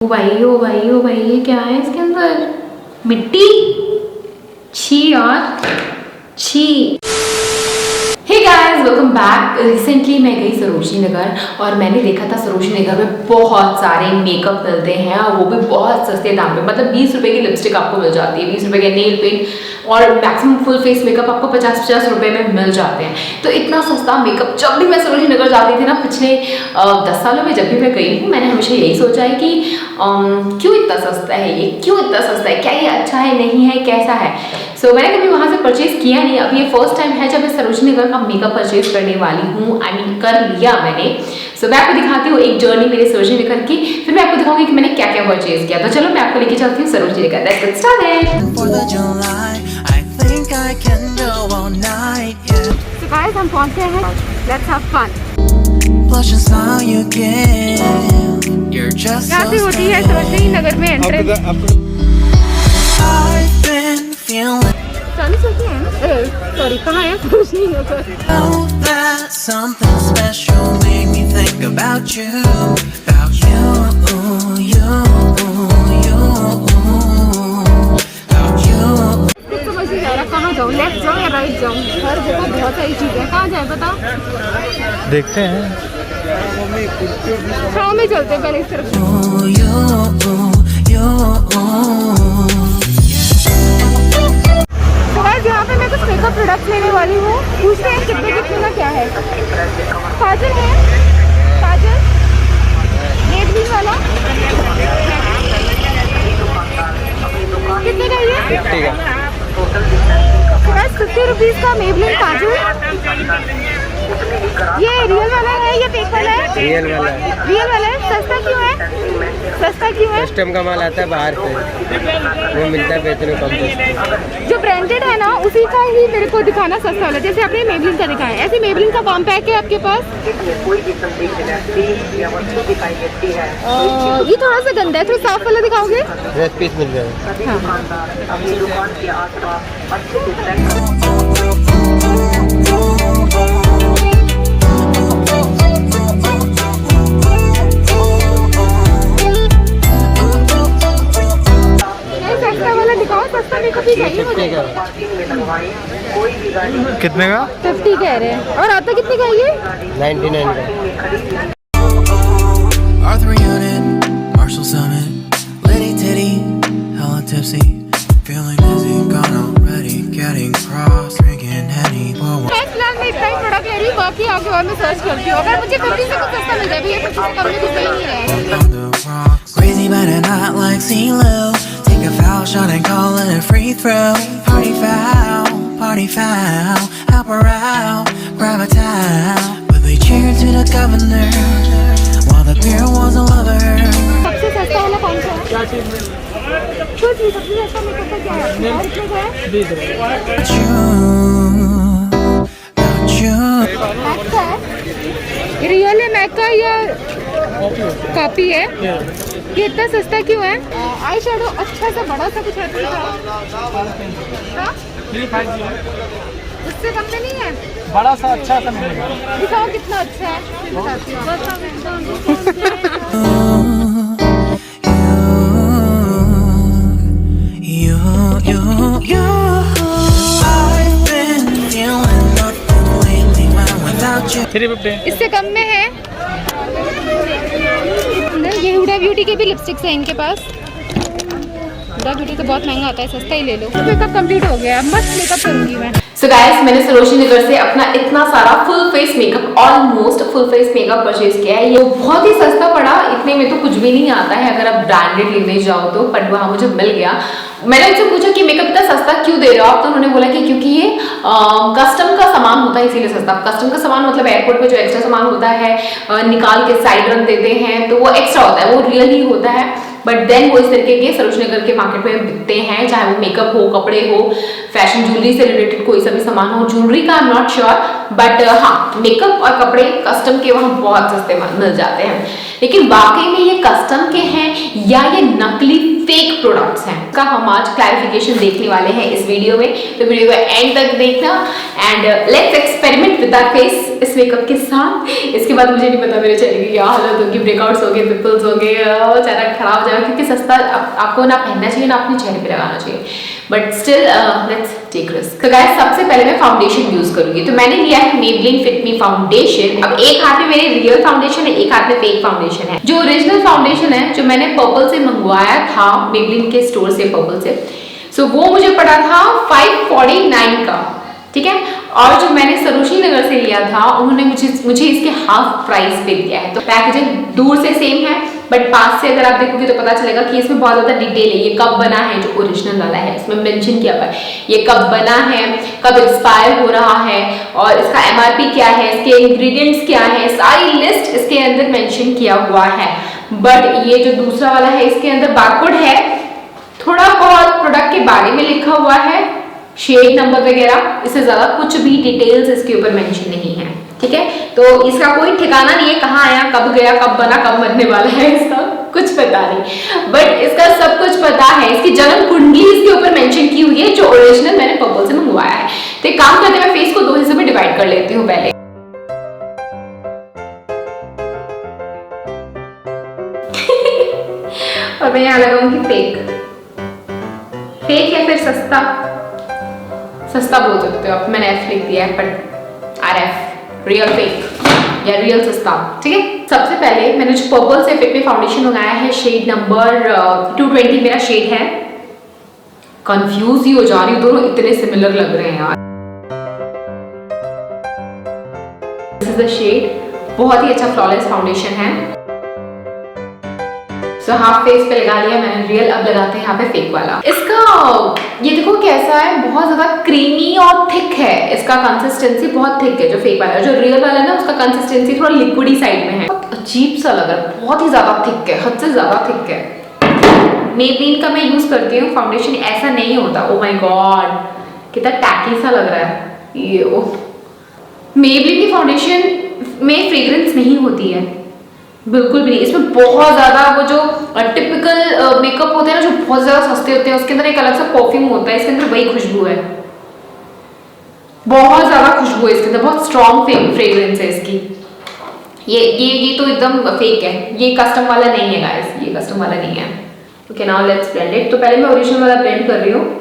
ओ भाई ओ भाई ओ भाई, ये क्या है इसके अंदर? मिट्टी। छी यार, छी। Hey guys, welcome back. Recently मैं गई सरोजनी नगर और मैंने देखा था सरोजनी नगर में बहुत सारे मेकअप मिलते हैं और वो भी बहुत सस्ते दाम पे। मतलब 20 रुपए की लिपस्टिक आपको मिल जाती है, 20 रुपए के नेल पेंट और मैक्सिमम फुल फेस मेकअप आपको 50-50 रुपए में मिल जाते हैं। तो इतना सस्ता मेकअप जब भी मैं सरोजनी नगर जाती थी ना, पिछले 10 सालों में जब भी मैं गई हूँ, मैंने हमेशा यही सोचा है कि क्यों इतना सस्ता है ये, क्यों इतना सस्ता है, क्या ये अच्छा है, नहीं है, कैसा है। सो मैंने कभी वहाँ से परचेज किया नहीं। अब ये फर्स्ट टाइम है जब मैं सरोजनी नगर का मेकअप परचेज करने वाली हूँ। आई मीन कर लिया मैंने। सो मैं आपको दिखाती हूँ एक जर्नी मेरे सरोजनी नगर की, फिर मैं आपको दिखाऊंगी कि मैंने क्या क्या परचेज किया। तो चलो मैं आपको लेके चलती हूँ Sarojini Nagar. Let's get started. So guys, हम पहुंचे हैं। Let's have fun. कैसी होती है सरोजनी नगर में एंट्रेंस? सॉरी, कहाँ है सरोजनी नगर? समझ नहीं आ रहा कहाँ जाऊँ, लेफ्ट जाऊँ या राइट जाऊँ। हर जगह बहुत सारी चीजें, कहाँ जाए बता? देखते हैं, छाँव में चलते हैं पहले इस तरफ। यहाँ पे मैं कुछ मेकअप प्रोडक्ट लेने वाली हूँ। पूछते हैं कितने कितने का क्या है। काजल है, काजल रेड विंग वाला कितने का ये? 50 का। 50 रुपीज का मेबलिन काजल। ये रियल वाला है या फेक वाला है? रियल वाला है। रियल वाला है। सस्ता क्यों है? सस्ता क्यों है? कस्टम का माल आता है बाहर से, वो मिलता है बेचने कम सस्ता। जो ब्रांडेड है ना, उसी का ही मेरे को दिखाना सस्ता वाला। जैसे आपने मेबलिन का दिखाया, ऐसे मेबलिन का कॉम्पैक्ट है आपके पास? ये थोड़ा सा गंदा है, थोड़ा साफ वाला दिखाओगे? 10 पीस मिल जाएगा। सस्ता वाला दिखाओ, सस्ता मेकअप ही चाहिए मुझे। कितने का? 50 कह रहे हैं। और आता कितने का ये? 99 का। Arthur Unit, Marshall Summit, Liddy Titty, hella tipsy, feeling dizzy, gone already, getting cross, drinking Henny, फिलहाल मैं इतना ही प्रोडक्ट ले रही हूँ, बाकी आगे और मैं सर्च करती हूँ। अगर मुझे 50 से कुछ सस्ता मिल जाए, भैया 50 से कम में कुछ नहीं है। on the rocks, crazy but not like CeeLo, take a foul shot and call it a free throw, party foul, help her out, grab a towel, but they cheered to the governor, while the beer was a lover. सबसे सस्ता वाला कौन सा है? क्या चीज़ में? कुछ नहीं, सबसे सस्ता मेकअप का क्या है? और कितने का है? 20 रुपए। मैक का है? रियल है मैक का या कॉपी है? ये इतना सस्ता क्यों है? आई शेडो अच्छा सा बड़ा सा कुछ है तो हाँ? उससे कम में नहीं है? बड़ा सा अच्छा सा मिलेगा। दिखाओ कितना अच्छा है। बताती हूँ। इससे कम में है? ये हुडा ब्यूटी के भी लिपस्टिक्स हैं इनके पास। हुडा ब्यूटी तो बहुत महंगा आता है, सस्ता ही ले लो। मेकअप कंप्लीट हो गया, मस्त मेकअप करूंगी मैं। सो गाइस, मैंने सरोजनी नगर से अपना इतना सारा full face makeup, almost full face makeup purchase किया है। ये बहुत ही सस्ता पड़ा, इतने में तो कुछ भी नहीं आता है अगर आप ब्रांडेड लेने जाओ तो, बट वहाँ मुझे मिल गया। मैंने उनसे पूछा कि मेकअप इतना सस्ता क्यों दे रहे हो आप, तो उन्होंने बोला कि क्योंकि ये कस्टम का सामान होता है इसीलिए सस्ता। कस्टम का सामान मतलब एयरपोर्ट पे जो एक्स्ट्रा सामान होता है निकाल के साइड रख देते हैं, तो वो एक्स्ट्रा होता है, वो रियल ही होता है। बट देन वो इस तरीके के सरोजनी नगर के मार्केट में बिकते हैं, चाहे वो मेकअप हो, कपड़े हो, फैशन ज्वेलरी से रिलेटेड कोई सा भी सामान हो। ज्वेलरी का I am not sure, but हाँ, मेकअप और कपड़े कस्टम के वहाँ बहुत सस्ते मिल जाते हैं। लेकिन वाकई में ये कस्टम के हैं या ये नकली फेक प्रोडक्ट्स हैं, का हम आज क्लैरिफिकेशन देखने वाले हैं इस वीडियो में। तो वीडियो को एंड तक देखना and let's experiment with our face इस मेकअप के साथ। इसके बाद मुझे नहीं पता मेरे चेहरे की क्या हालत होगी, ब्रेकआउट्स हो गए, पिंपल्स हो गए, चेहरा खराब हो जाएगा, क्योंकि सस्ता आपको ना पहनना चाहिए ना अपने चेहरे पे लगाना चाहिए, but still let's take risk. तो गाइस सबसे पहले मैं फाउंडेशन यूज करूंगी। तो मैंने लिया है Maybelline Fit Me फाउंडेशन। अब एक हाथ में मेरे रियल फाउंडेशन है, एक हाथ में फेक फाउंडेशन है। जो ओरिजिनल फाउंडेशन है जो मैंने पर्पल से मंगवाया था, Maybelline के स्टोर से, पर्पल से, सो वो मुझे पड़ा था 549 का, ठीक है। और जो मैंने सरोजनी नगर से लिया था उन्होंने मुझे इसके हाफ प्राइस पे दिया है। तो पैकेजिंग दूर से सेम है, बट पास से अगर आप देखोगे तो पता चलेगा कि इसमें बहुत ज्यादा डिटेल है। ये कब बना है, जो ओरिजिनल वाला है इसमें मेंशन किया हुआ है, ये कब बना है, कब एक्सपायर हो रहा है, और इसका MRP क्या है, इसके इंग्रेडिएंट्स क्या है, सारी लिस्ट इसके अंदर मेंशन किया हुआ है। बट ये जो दूसरा वाला है इसके अंदर बारकोड है, थोड़ा बहुत प्रोडक्ट के बारे में लिखा हुआ है, शेड नंबर वगैरह, इससे ज्यादा कुछ भी डिटेल्स इसके ऊपर मेंशन नहीं है, ठीक है। तो इसका कोई ठिकाना नहीं है, कहाँ आया, कब गया, कब बना, कब मरने वाला है, इसका कुछ पता नहीं। बट इसका सब कुछ पता है, इसकी जन्म कुंडली इसके ऊपर मेंशन की हुई है, जो ओरिजिनल मैंने पर्पल से मंगवाया है। तो एक काम करते हैं, मैं फेस को दो हिस्सों में डिवाइड कर लेती हूँ पहले। और मैं यहाँ लगाऊंगी फेक है, फिर सस्ता बोल सकते हो आप, मैंने F लिख दिया है, बट RF रियल फेक या रियल सस्ता, ठीक है। सबसे पहले मैंने जो पर्पल से फिट मी फाउंडेशन मंगाया है, शेड नंबर 220 मेरा शेड है। कंफ्यूज ही हो जा रही हूँ, दोनों इतने सिमिलर लग रहे हैं यार। दिस इज द शेड, बहुत ही अच्छा फ्लॉलेस फाउंडेशन है। तो हाफ फेस पे लगा लिया मैंने रियल, अब लगाते हैं यहाँ पे फेक वाला। इसका ये देखो कैसा है, बहुत ज्यादा क्रीमी और थिक है, इसका कंसिस्टेंसी बहुत थिक है जो फेक वाला है। जो रियल वाला है ना उसका कंसिस्टेंसी थोड़ा लिक्विडी साइड में है, बहुत अजीब सा लग रहा है, बहुत ही ज्यादा थिक है, हद से ज्यादा थिक है। Maybelline का मैं यूज करती हूँ फाउंडेशन, ऐसा नहीं होता। ओ माय गॉड कितना टैकी सा लग रहा है ये। ओह, Maybelline की फाउंडेशन में फ्रेग्रेंस नहीं होती है बिल्कुल भी नहीं। इसमें बहुत ज्यादा वो जो टिपिकल मेकअप होते हैं ना, जो बहुत ज्यादा सस्ते होते हैं, उसके अंदर एक अलग सा परफ्यूम होता है, इसके अंदर वही खुशबू है, बहुत ज्यादा खुशबू है इसके अंदर, बहुत स्ट्रॉन्ग फ्रेग्रेंस है इसकी। ये तो एकदम फेक है, ये कस्टम वाला नहीं है गाइस, ये कस्टम वाला नहीं है। Okay now let's blend it. तो पहले मैं ओरिजिनल वाला ब्लेंड कर रही हूँ,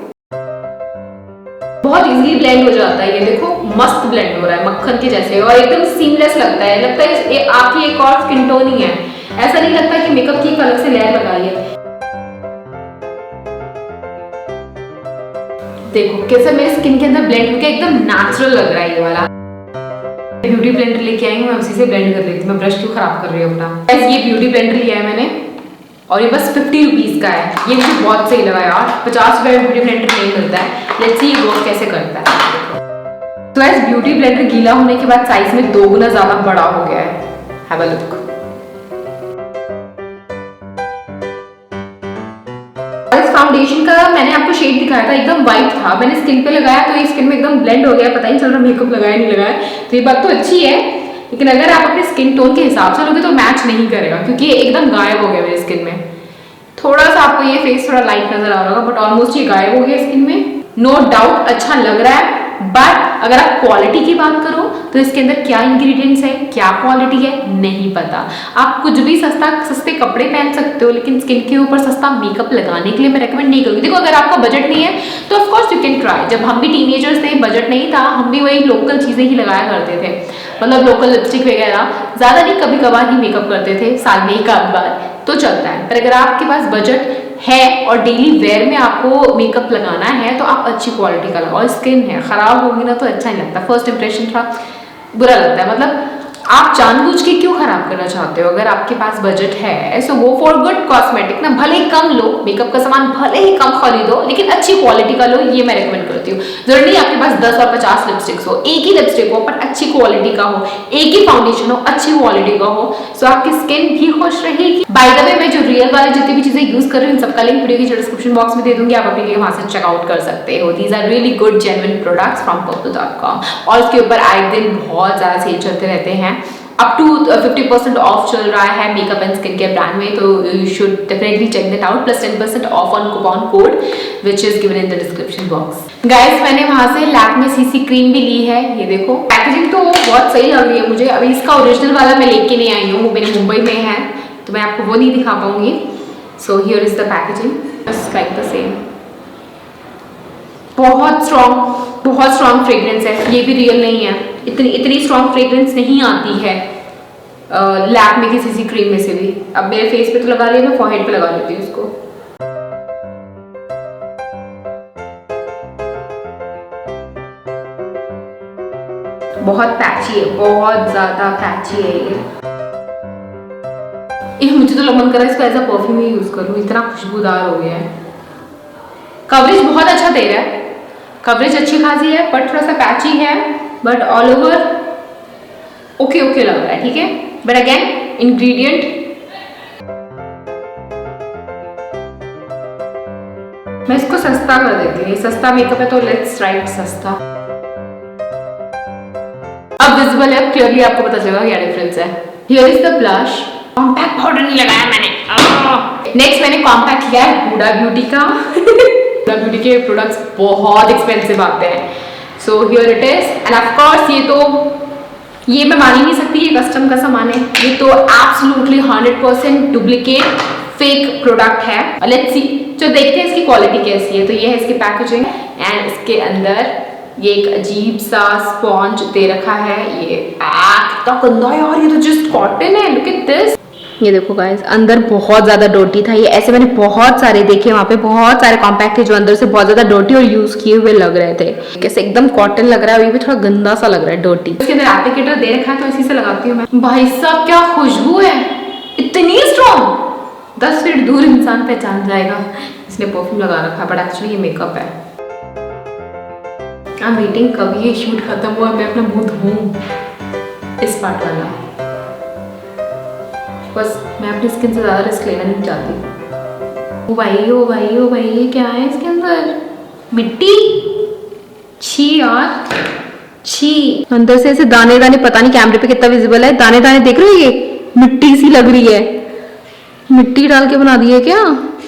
बहुत इजीली ब्लेंड हो जाता है। ये देखो मस्त ब्लेंड हो रहा है मक्खन के जैसे, और एकदम सीमलेस लगता है ये आपकी एक और स्किन टोन ही है, ऐसा नहीं लगता कि मेकअप की एक अलग से लेयर लगाई है। देखो कैसे मेरे स्किन के अंदर ब्लेंड होकर एकदम नेचुरल लग रहा है ये वाला। ब्यूटी ब्लेंडर लेके आई हूँ, मैं उसी से ब्लेंड कर लेती हूँ, मैं ब्रश क्यों खराब कर रही हूँ अपना। ये ब्यूटी ब्लेंडर लिया है मैंने, और ये बस 50 रुपीज का है। ये मुझे बहुत सही लगा यार, 50 रुपए में ब्यूटी ब्लेंडर नहीं मिलता है। लेट्स सी ये वर्क कैसे करता है। तो ऐसे ब्यूटी ब्लेंडर गीला होने के बाद साइज में 2 गुना ज्यादा बड़ा हो गया है। Have a look. इस फाउंडेशन का मैंने आपको शेड दिखाया था, एकदम व्हाइट था, मैंने स्किन पे लगाया तो ये स्किन में एकदम ब्लेंड हो गया, पता ही नहीं चल रहा मेकअप लगाया नहीं लगाया। तो ये बात तो अच्छी है, लेकिन अगर आप अपने स्किन टोन के हिसाब से लोगे तो मैच नहीं करेगा, क्योंकि ये एकदम गायब हो गया मेरी स्किन में। थोड़ा सा आपको ये फेस थोड़ा लाइट नजर आ रहा होगा, बट ऑलमोस्ट ये गायब हो गया स्किन में। नो डाउट अच्छा लग रहा है, बट अगर आप क्वालिटी की बात करो तो इसके अंदर क्या इंग्रेडिएंट्स है, क्या क्वालिटी है, नहीं पता। आप कुछ भी सस्ते कपड़े पहन सकते हो, लेकिन स्किन के ऊपर सस्ता मेकअप लगाने के लिए मैं रेकमेंड नहीं करूँगी। देखो अगर आपका बजट नहीं है तो of course you can try. जब हम भी टीनेजर्स थे, बजट नहीं था, हम भी वही लोकल चीजें ही लगाया करते थे, मतलब लोकल लिपस्टिक वगैरह, ज्यादा नहीं, कभी कभार ही मेकअप करते थे, साल में एक आध बार तो चलता है। पर अगर आपके पास बजट है और डेली वेयर में आपको मेकअप लगाना है तो आप अच्छी क्वालिटी का लगाओ। स्किन है खराब होगी ना तो अच्छा नहीं लगता, फर्स्ट इंप्रेशन थोड़ा बुरा लगता है। मतलब आप जानबूझ के क्यों खराब करना चाहते हो? अगर आपके पास बजट है सो गो फॉर गुड कॉस्मेटिक ना, भले ही कम लो मेकअप का सामान, भले ही कम खरीदो, लेकिन अच्छी क्वालिटी का लो, ये मैं रेकमेंड करती हूँ। जरूरी नहीं आपके पास 10 और 50 लिपस्टिक्स हो, एक ही लिपस्टिक हो पर अच्छी क्वालिटी का हो, एक ही फाउंडेशन हो अच्छी क्वालिटी का हो, सो आपकी स्किन भी खुश रहेगी। बाय द वे मैं जो रियल वाले जितनी भी चीजें यूज कर रही हूँ सबका लिंक वीडियो की डिस्क्रिप्शन बॉक्स में दे दूंगी, आप अपने लिए वहां से चेकआउट कर सकते हो। These are really good genuine products from purple.com, और इसके ऊपर आए दिन बहुत ज्यादा सेल चलते रहते हैं अप टू 50% ऑफ चल रहा है makeup and skin care brand में, तो you should definitely check that out, plus 10% off on coupon code which is given in the description box. Guys मैंने वहां से लैक्मे सीसी क्रीम भी ली है, ये देखो पैकेजिंग तो बहुत सही लग रही है मुझे। अभी इसका ओरिजिनल वाला मैं लेके नहीं आई हूँ, वो मेरे मुंबई में है तो मैं आपको वो नहीं दिखा पाऊंगी। So here is the packaging, just like the same. बहुत स्ट्रॉन्ग फ्रेग्रेंस है, ये भी रियल नहीं है, इतनी स्ट्रॉन्ग फ्रेग्रेंस नहीं आती है लैक्मे की सीसी क्रीम में से भी। अब मेरे फेस पे तो लगा लिया, मैं फॉरहेड पे लगा लेती हूँ इसको। बहुत पैची है, बहुत ज्यादा पैची है ये मुझे तो मन कर रहा है इसको एज अ परफ्यूम ही यूज करूँ, इतना खुशबूदार हो गया है। कवरेज बहुत अच्छा दे रहा है, कवरेज अच्छी खासी है, बट थोड़ा सा पैची है, बट ऑल ओवर ओके लग रहा है, ठीक है। बट अगेन इंग्रेडिएंट मैं इसको सस्ता कर देती हूँ, ये सस्ता मेकअप है तो लेट्स राइट सस्ता। अब विजिबल है, क्लियरली आपको पता चलेगा क्या डिफरेंस है। Here is the blush, compact powder नहीं लगाया मैंने। नेक्स्ट मैंने कॉम्पैक्ट लिया है हुडा ब्यूटी का। हुडा ब्यूटी के प्रोडक्ट्स बहुत एक्सपेंसिव आते हैं, सो here it is. End of course ये मैं मान ही नहीं सकती, ये कस्टम का सामान है, ये तो एब्सोल्युटली 100% डुप्लीकेट फेक प्रोडक्ट है। लेट्स सी, जो देखते हैं इसकी क्वालिटी कैसी है। तो ये है इसकी पैकेजिंग एंड इसके अंदर ये एक अजीब सा स्पॉन्ज दे रखा है। ये कितना गंदा है यार, ये तो जस्ट कॉटन है, लुक एट दिस। ये देखो गाइस, अंदर बहुत ज्यादा डर्टी था। ये ऐसे मैंने बहुत सारे देखे, वहां पे बहुत सारे कॉम्पैक्ट थे जो अंदर से बहुत ज्यादा डर्टी और यूज किए हुए लग रहे थे। कैसे एकदम कॉटन लग रहा है, ये भी थोड़ा गंदा सा लग रहा है, डर्टी। इसके अंदर एप्लीकेटर दे रखा है तो इसी से लगाती हूँ मैं। भाई साहब क्या खुशबू है, इतनी स्ट्रॉन्ग, 10 फीट दूर इंसान पहचान जाएगा इसने परफ्यूम लगा रखा है, बट एक्चुअली ये मेकअप है। आई एम वेटिंग कब ये शूट खत्म हुआ, मैं अपना मुंह धोऊं इस पार्ट वाला। बस मैं अपनी स्किन से ज़्यादा रिस्क लेना नहीं चाहती। ओ भाई ये क्या है इसके अंदर, मिट्टी, छी यार छी। अंदर से ऐसे दाने दाने, पता नहीं कैमरे पे कितना विजिबल है, दाने दाने देख रहे हो, ये मिट्टी सी लग रही है। मिट्टी डाल के बना दी है क्या?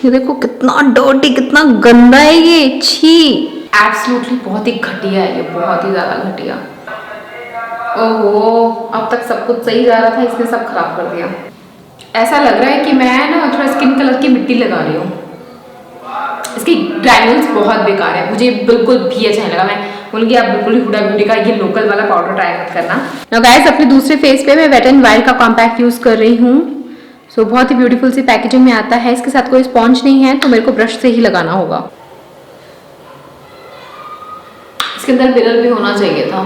ये देखो कितना डर्टी, कितना गंदा है ये, छी। एब्सोल्युटली बहुत ही घटिया है ये, बहुत ही ज्यादा घटिया। ओहो, अब तक सब कुछ सही जा रहा था, इसने सब खराब कर दिया। ऐसा लग रहा है कि मैं ना थोड़ा स्किन कलर की मिट्टी लगा रही हूँ। इसकी ग्रैन्यूल्स बहुत बेकार है, मुझे बिल्कुल भी अच्छा नहीं लगा। मैं बोलूँगी आप बिल्कुल ही हुडा ब्यूटी का ये लोकल वाला पाउडर ट्राई मत करना। नाउ गाइस, अपने दूसरे फेस पे मैं वेट एंड वाइल्ड का कॉम्पैक्ट यूज कर रही हूँ। सो बहुत ही ब्यूटीफुल सी पैकेजिंग में आता है। इसके साथ कोई स्पॉन्ज नहीं है तो मेरे को ब्रश से ही लगाना होगा। इसके अंदर मिरर भी होना चाहिए था,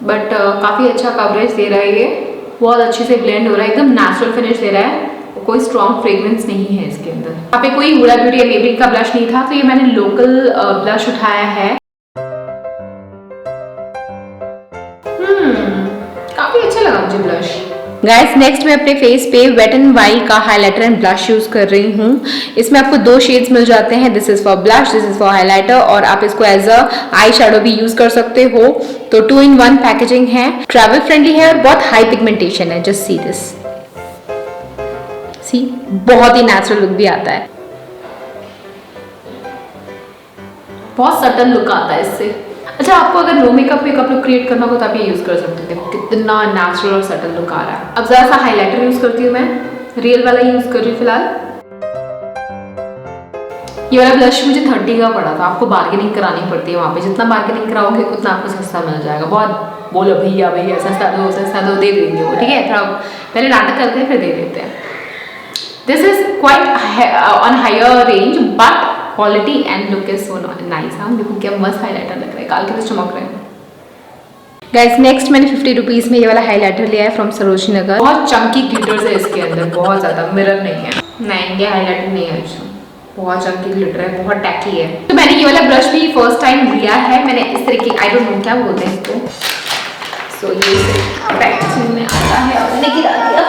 बट काफी अच्छा कवरेज दे रहा है, ये बहुत अच्छे से ब्लेंड हो रहा है, एकदम नेचुरल फिनिश दे रहा है। कोई स्ट्रॉन्ग फ्रेग्रेंस नहीं है इसके अंदर। यहाँ पे कोई हुडा ब्यूटी या मेबलिन का ब्लश नहीं था, तो ये मैंने लोकल ब्लश उठाया है। काफी अच्छा लगा मुझे ब्लश। गाइस, नेक्स्ट मैं अपने फेस पे वेट एंड वाइल्ड का हाइलाइटर एंड ब्लश यूज कर रही हूँ। इसमें आपको 2 शेड्स मिल जाते हैं, this is for blush, this is for highlighter, और आप इसको एज अ आई शैडो भी यूज कर सकते हो। तो 2-in-1 पैकेजिंग है, ट्रैवल फ्रेंडली है और बहुत हाई पिगमेंटेशन है। जस्ट सी दिस, सी, बहुत ही नेचुरल लुक भी आता है, बहुत सटल लुक आता है इससे। अच्छा, आपको अगर नो मेकअप लुक क्रिएट करना हो तो आप ये यूज कर सकते हो। कितना नेचुरल और सटल लुक आ रहा है। अब जरा सा हाइलाइटर यूज करती हूँ मैं, रियल वाला यूज कर रही हूँ फिलहाल। ये वाला ब्लश मुझे 30 का पड़ा था। आपको बार्गेनिंग करानी पड़ती है वहाँ पे, जितना बार्गेनिंग कराओगे उतना आपको सस्ता मिल जाएगा। बहुत बोलो भैया सस्ता दो, दे देंगे वो, ठीक है। थोड़ा पहले नाटक करते हैं फिर दे देते हैं। This is quite on higher range, but quality and look is so nice. हम देखो क्या मस्त हाइलाइटर लग रहा है, काल के तो चमक रहे हैं। गाइस, नेक्स्ट मैंने 50 रुपीज में ये वाला हाइलाइटर लिया है फ्रॉम सरोजनी नगर। बहुत चंकी ग्लिटर्स है इसके अंदर, बहुत ज्यादा, मिरर नहीं है, नहीं ये हाइलाइटर नहीं है, बहुत चंकी ग्लिटर है, बहुत टैकी है। तो मैंने ये वाला ब्रश भी फर्स्ट टाइम लिया है। मैंने इस तरह की, आई डोंट नो क्या बोलते हैं इसको, सो ये पैकेजिंग में आता है और मैंने गिरा दिया।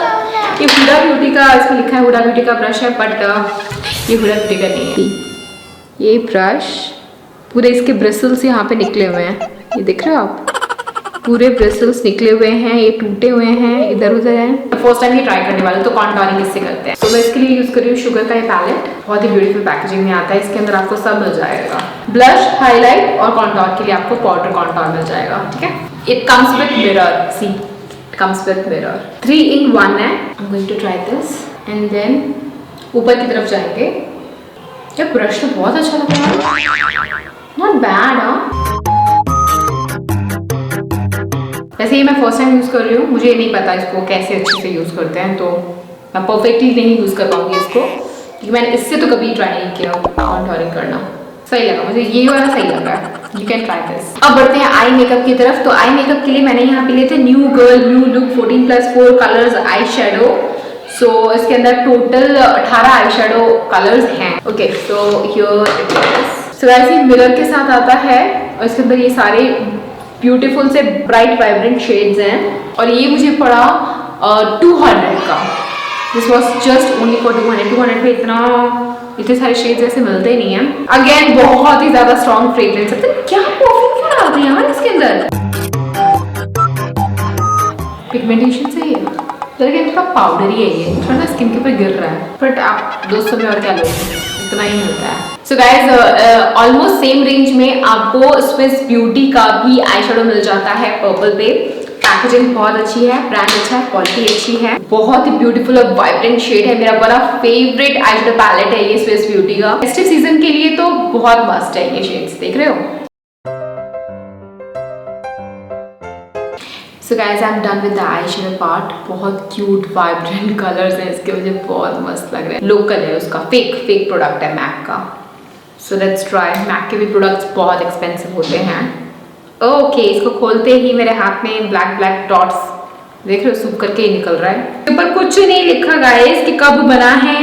ये हुडा ब्यूटी का, इसमें लिखा है हुडा ब्यूटी का ब्रश है, बट ये हुडा ब्यूटी का नहीं है। ये ब्रश पूरे इसके ब्रिसल्स यहाँ पे निकले हुए हैं, ये दिख रहे हो आप, पूरे ब्रिसल्स निकले हुए हैं, ये टूटे हुए हैं, इधर उधर हैं। फर्स्ट टाइम ये ट्राई करने वाले तो कॉन्टोरिंग इससे करते हैं। तो मैं इसके लिए यूज कर रही हूँ शुगर का ये पैलेट, बहुत ही ब्यूटीफुल पैकेजिंग में आता है। इसके अंदर आपको सब मिल जाएगा, ब्लश, हाईलाइट और कॉन्टोर के लिए आपको पाउडर कॉन्टोर मिल जाएगा। ठीक है, it comes with mirror, see it comes with mirror, 3 in 1 है। I am going to try this and then ऊपर की तरफ जाएंगे। क्या ब्रश तो बहुत अच्छा लग रहा है, नॉट बैड। हाँ, वैसे ये मैं फर्स्ट टाइम यूज़ कर रही हूँ, मुझे नहीं पता इसको कैसे अच्छे से यूज़ करते हैं, तो मैं परफेक्टली नहीं यूज़ कर पाऊंगी इसको, क्योंकि मैंने इससे तो कभी ट्राई नहीं किया कॉन्टोरिंग करना। सही लगा मुझे, ये वाला सही लग रहा है, यू कैन ट्राई दिस। अब बढ़ते हैं आई मेकअप की तरफ। तो आई मेकअप के लिए मैंने यहाँ पे लिए थे new girl new look 14+4 colours eye shadow. So इसके अंदर टोटल 18 आई शेडो कलर्स हैं। Okay, so here it is. So ऐसे मिरर के साथ आता है और इसके अंदर ये सारे ब्यूटीफुल से ब्राइट वाइब्रेंट शेड्स हैं और ये मुझे पड़ा 200 का। This was just only for 200 पे इतने सारे शेड्स ऐसे मिलते ही नहीं हैं। अगेन बहुत ही ज्यादा स्ट्रॉन्ग फ्रेग्रेंस है। क्या परफ्यूम क्यों डालते हैं यार इसके अंदर? पिगमेंटेशन से है, लेकिन थोड़ा पाउडर ही है ये, थोड़ा सा स्किन के ऊपर गिर रहा है, बट आप 200 में और क्या लोगे, इतना ही मिलता है। So guys almost same range में आपको स्विस ब्यूटी का भी आई शेडो मिल जाता है पर्पल पे। पैकेजिंग बहुत अच्छी है, ब्रांड अच्छा है, क्वालिटी अच्छी है, बहुत ही ब्यूटीफुल और वाइब्रेंट शेड है। मेरा बड़ा फेवरेट आई शेडो पैलेट है ये स्विस ब्यूटी का। फेस्टिव सीजन के लिए तो बहुत मस्त है ये शेड्स, देख रहे हो। So guys I am done with the eye shadow part. बहुत क्यूट वाइब्रेंट कलर्स हैं इसके, मुझे बहुत मस्त लग रहे हैं। लोकल है उसका, फेक प्रोडक्ट है मैक का। So let's try. मैक के भी प्रोडक्ट्स बहुत एक्सपेंसिव होते हैं। ओके, इसको खोलते ही मेरे हाथ में ब्लैक डॉट्स देख रहे हो, सूख करके ही निकल रहा है। ऊपर कुछ नहीं लिखा गाइस कि कब बना है,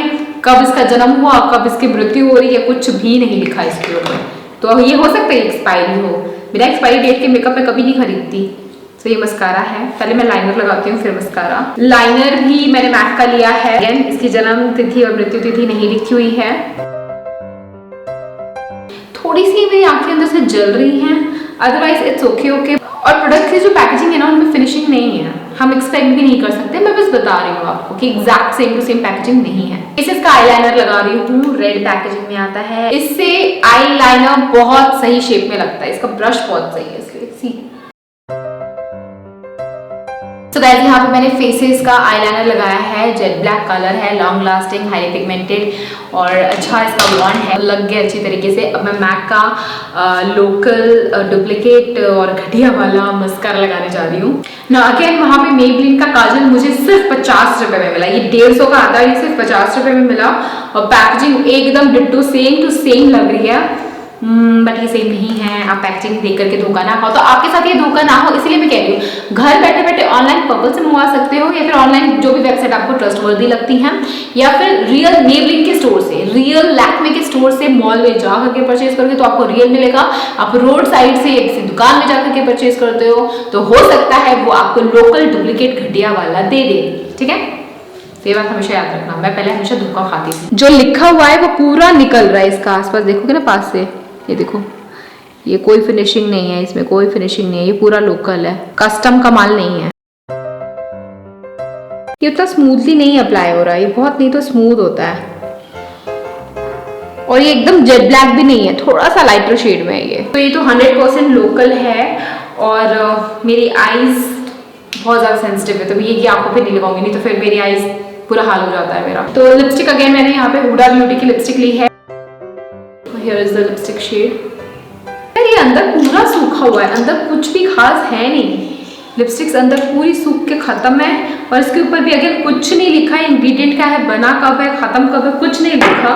कब इसका जन्म हुआ, कब इसकी मृत्यु हो रही है, कुछ भी नहीं लिखा इसके ऊपर। तो ये हो सकता है एक्सपायरी हो। मेरा एक्सपायरी डेट के मेकअप मैं कभी नहीं खरीदती। तो ये मस्कारा है, पहले मैं लाइनर लगाती हूँ फिर मस्कारा। लाइनर भी मैंने मैक का लिया है। अगेन इसकी जन्म तिथि और मृत्यु तिथि नहीं लिखी हुई है। थोड़ी सी मेरी आंखें अंदर से जल रही हैं, अदरवाइज इट्स ओके। और प्रोडक्ट की जो पैकेजिंग है ना, उनमें फिनिशिंग नहीं है, हम एक्सपेक्ट भी नहीं कर सकते। मैं बस बता रही हूँ आपको कि exact same to same packaging नहीं है। इसका आईलाइनर लगा रही हूँ, रेड पैकेजिंग में आता है। इससे आईलाइनर बहुत सही शेप में लगता है, इसका ब्रश बहुत सही है इसलिए। सी तो गाइस यहाँ पे मैंने फेसेस का आईलाइनर लगाया है, जेट ब्लैक कलर है, लॉन्ग लास्टिंग, हाईली पिगमेंटेड और अच्छा इसका बॉन्ड है, लग गया अच्छी तरीके से। अब मैं मैक का लोकल डुप्लीकेट और घटिया वाला मस्कारा लगाने जा रही हूँ ना। अगेन वहाँ पे मेबलिन का काजल मुझे सिर्फ 50 रुपए में मिला। ये 150 का आता है, ये सिर्फ 50 रुपए में मिला और पैकेजिंग एकदम डिट्टो सेम टू सेम लग रही है। बट ये सेम नहीं है। आप पैकेजिंग देख करके धोखा ना खाओ। तो आपके साथ ये धोखा ना हो इसलिए मैं कह रही हूँ, घर बैठे बैठे ऑनलाइन पर्पल से मंगवा सकते हो, या फिर ऑनलाइन जो भी वेबसाइट आपको ट्रस्टवर्दी लगती हैं, या फिर रियल मेबलिन के स्टोर से, रियल लैक्मे के स्टोर से मॉल में जा करके परचेज करोगे तो आपको रियल मिलेगा। आप रोड साइड से किसी दुकान में जाकर के परचेज करते हो तो हो सकता है वो आपको लोकल डुप्लीकेट घटिया वाला दे दे। ठीक है, ये बात हमेशा याद रखना। मैं पहले हमेशा धोखा खाती थी। जो लिखा हुआ है वो पूरा निकल रहा है इसका आसपास, देखोगे ना पास से, ये देखो, ये कोई फिनिशिंग नहीं है, इसमें कोई फिनिशिंग नहीं है, ये पूरा लोकल है, कस्टम का माल नहीं है। ये उतना स्मूथली नहीं अप्लाई हो रहा है, ये बहुत नहीं तो स्मूथ होता है। और ये एकदम जेट ब्लैक भी नहीं है, थोड़ा सा लाइटर शेड में है ये। तो ये तो 100% लोकल है और मेरी आईज बहुत ज्यादा सेंसिटिव है, तो ये कि आपको फिर नहीं लगाऊंगी, नहीं तो फिर मेरी आईज पूरा हाल हो जाता है मेरा। तो लिपस्टिक अगेन मैंने यहाँ पे हुडा ब्यूटी की लिपस्टिक ली है। Here is the lipstick shade. यार ये अंदर पूरा सूखा हुआ है, अंदर कुछ भी खास है नहीं। लिपस्टिक्स अंदर पूरी सूख के खत्म है और इसके ऊपर भी अगर कुछ नहीं लिखा है, इंग्रेडिएंट क्या है, बना कब है, खत्म कब है, कुछ नहीं लिखा।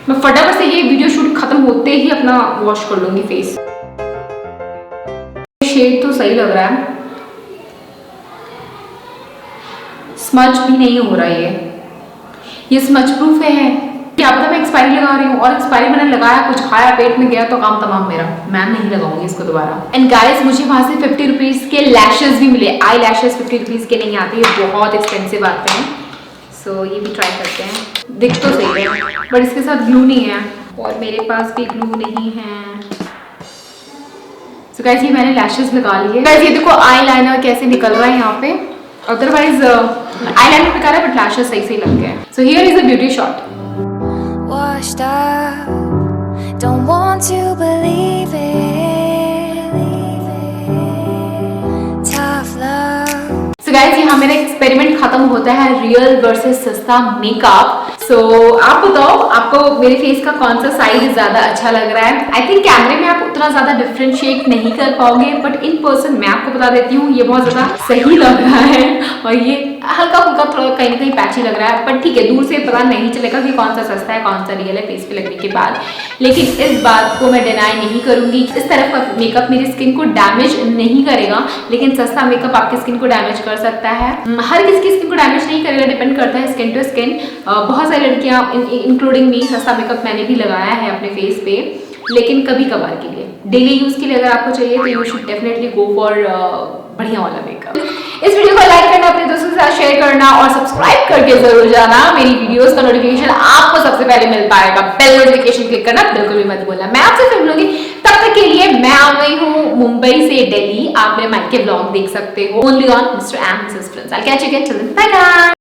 मैं फटाफट से ये वीडियो शूट खत्म होते ही अपना वॉश कर लूंगी फेस। शेड तो सही लग रहा है, स्मज भी नहीं हो रहा है, ये स्मज प्रूफ है। क्या पता मैं एक्सपायरी लगा रही हूँ और एक्सपायरी मैंने लगाया, कुछ खाया, पेट में गया तो काम तमाम मेरा। मैं नहीं लगाऊंगी इसको दोबारा। एंड गाइस मुझे वहां से 50 रुपीज के लैशेस भी मिले। आई लैशेस 50 रुपीज के नहीं आते, ये बहुत एक्सपेंसिव आते हैं। सो ये भी ट्राई करते हैं। दिख तो सही है बट इसके साथ ग्लू नहीं है और मेरे पास भी ग्लू नहीं है। सो गाइस ये मैंने लैशेस लगा लिए। गाइस ये देखो आई लाइनर कैसे निकल रहा है यहाँ पे, अदरवाइज आई लाइनर निकल रहा है बट लैशेस सही से लग गए। So here is a beauty shot. Washed up, don't want to believe it. Tough love. So guys यहाँ मेरा एक्सपेरिमेंट खत्म होता है, रियल वर्सेस सस्ता मेकअप। सो आप बताओ आपको मेरे फेस का कौन सा साइज ज्यादा अच्छा लग रहा है। आई थिंक कैमरे में आप उतना ज्यादा डिफरेंशिएट नहीं कर पाओगे, बट इन पर्सन मैं आपको बता देती हूँ ये बहुत ज्यादा सही लग रहा है, और ये हल्का फुल्का थोड़ा कहीं ना कहीं पैची लग रहा है, बट ठीक है दूर से पता नहीं चलेगा कि कौन सा सस्ता है कौन सा रियल है फेस पे लगने के बाद। लेकिन इस बात को मैं डिनाई नहीं करूंगी, इस तरफ का मेकअप मेरी स्किन को डैमेज नहीं करेगा, लेकिन सस्ता मेकअप आपकी स्किन को डैमेज कर सकता है। हर किसी की स्किन को डैमेज नहीं करेगा, डिपेंड करता है स्किन टू स्किन। बहुत सारी लड़कियां इंक्लूडिंग मी सस्ता मेकअप मैंने भी लगाया है अपने फेस पे, लेकिन कभी कभार के लिए, डेली यूज के लिए अगर आपको चाहिए तो you should definitely go for बढ़िया वाला मेकअप। इस वीडियो को लाइक करना, अपने दोस्तों के साथ शेयर करना और सब्सक्राइब करके जरूर जाना। मेरी वीडियोस का नोटिफिकेशन आपको सबसे पहले मिल पाएगा, बेल नोटिफिकेशन क्लिक करना बिल्कुल भी मत भूलना। मैं आपसे फिर मिलूंगी, तब तक के लिए मैं आ गई हूँ मुंबई से दिल्ली। आप मेरे माइक के ब्लॉग देख सकते हो only on mister and missus friends. I catch you again, till then bye guys.